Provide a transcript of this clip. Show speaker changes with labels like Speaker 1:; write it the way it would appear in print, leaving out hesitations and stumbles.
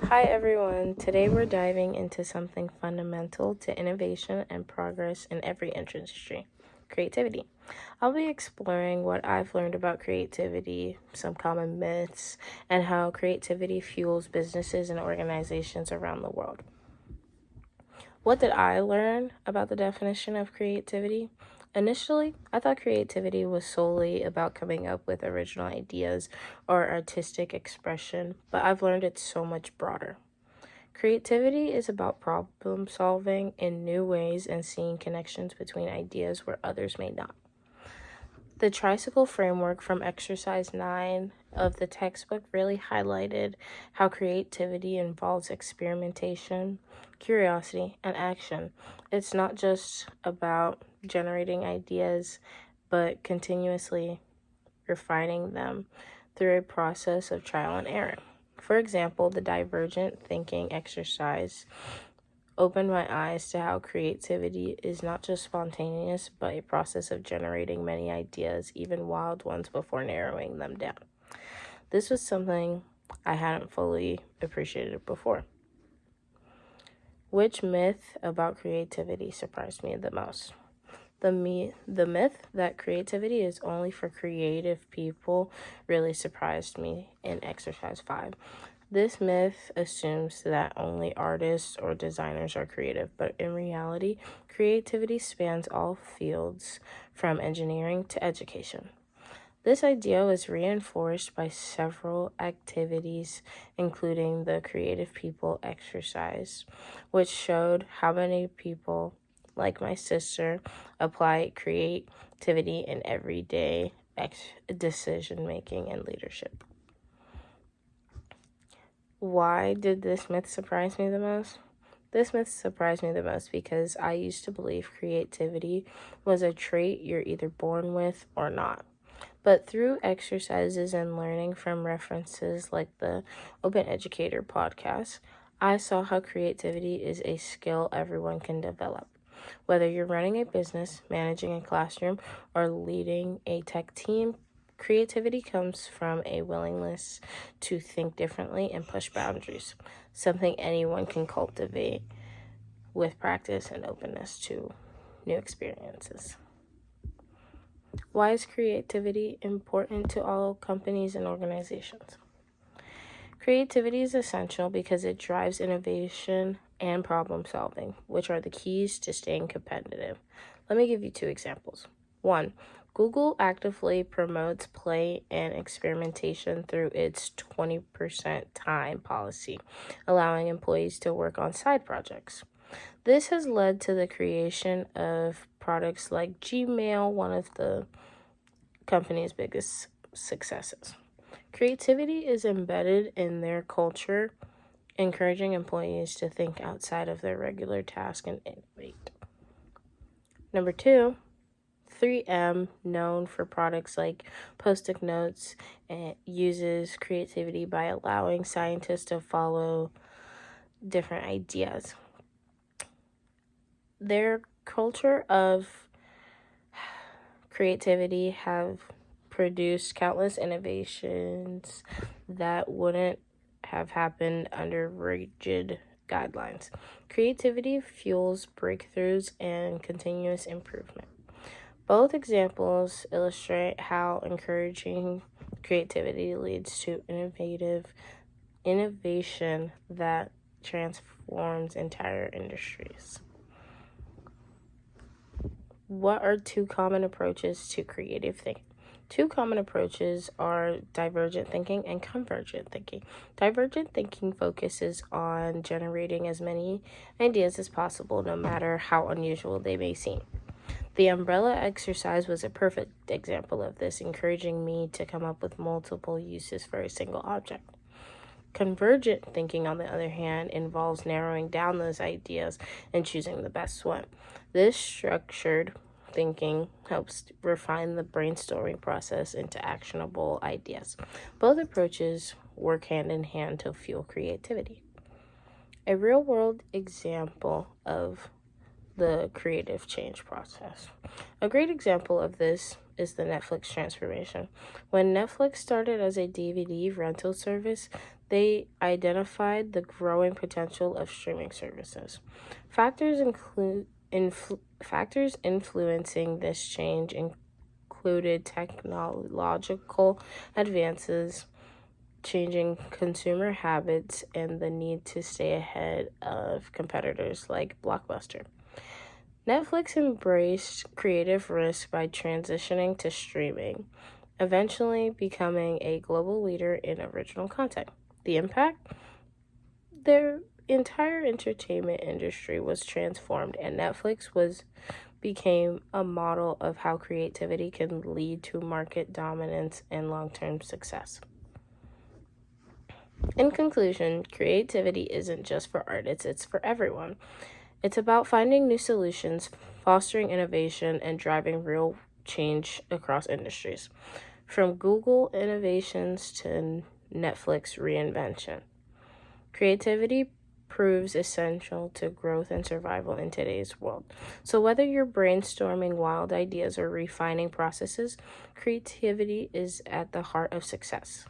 Speaker 1: Hi everyone, today we're diving into something fundamental to innovation and progress in every industry, creativity. I'll be exploring what I've learned about creativity, some common myths, and how creativity fuels businesses and organizations around the world. What did I learn about the definition of creativity? Initially, I thought creativity was solely about coming up with original ideas or artistic expression, but I've learned it's so much broader. Creativity is about problem solving in new ways and seeing connections between ideas where others may not. The tricycle framework from exercise 9 of the textbook really highlighted how creativity involves experimentation, curiosity, and action. It's not just about generating ideas, but continuously refining them through a process of trial and error. For example, the divergent thinking exercise opened my eyes to how creativity is not just spontaneous, but a process of generating many ideas, even wild ones, before narrowing them down. This was something I hadn't fully appreciated before. Which myth about creativity surprised me the most? The myth that creativity is only for creative people really surprised me in exercise 5. This myth assumes that only artists or designers are creative, but in reality, creativity spans all fields from engineering to education. This idea was reinforced by several activities, including the Creative People exercise, which showed how many people, like my sister, apply creativity in everyday decision making and leadership. Why did this myth surprise me the most? This myth surprised me the most because I used to believe creativity was a trait you're either born with or not. But through exercises and learning from references like the Open Educator podcast, I saw how creativity is a skill everyone can develop. Whether you're running a business, managing a classroom, or leading a tech team, creativity comes from a willingness to think differently and push boundaries, something anyone can cultivate with practice and openness to new experiences. Why is creativity important to all companies and organizations? Creativity is essential because it drives innovation and problem solving, which are the keys to staying competitive. Let me give you 2 examples. 1. Google actively promotes play and experimentation through its 20% time policy, allowing employees to work on side projects. This has led to the creation of products like Gmail, one of the company's biggest successes. Creativity is embedded in their culture, encouraging employees to think outside of their regular task and innovate. Number 2, 3M, known for products like Post-it notes, uses creativity by allowing scientists to follow different ideas. Their culture of creativity have produced countless innovations that wouldn't have happened under rigid guidelines. Creativity fuels breakthroughs and continuous improvement. Both examples illustrate how encouraging creativity leads to innovation that transforms entire industries. What are 2 common approaches to creative thinking? 2 common approaches are divergent thinking and convergent thinking. Divergent thinking focuses on generating as many ideas as possible, no matter how unusual they may seem. The umbrella exercise was a perfect example of this, encouraging me to come up with multiple uses for a single object. Convergent thinking, on the other hand, involves narrowing down those ideas and choosing the best one. This structured thinking helps refine the brainstorming process into actionable ideas. Both approaches work hand in hand to fuel creativity. A real-world example of the creative change process. A great example of this is the Netflix transformation. When Netflix started as a DVD rental service, they identified the growing potential of streaming services. Factors factors influencing this change included technological advances, changing consumer habits, and the need to stay ahead of competitors like Blockbuster. Netflix embraced creative risk by transitioning to streaming, eventually becoming a global leader in original content. The impact? Their entire entertainment industry was transformed, and Netflix became a model of how creativity can lead to market dominance and long-term success. In conclusion, creativity isn't just for artists, it's for everyone. It's about finding new solutions, fostering innovation, and driving real change across industries, from Google innovations to Netflix reinvention. Creativity proves essential to growth and survival in today's world. So, whether you're brainstorming wild ideas or refining processes, creativity is at the heart of success.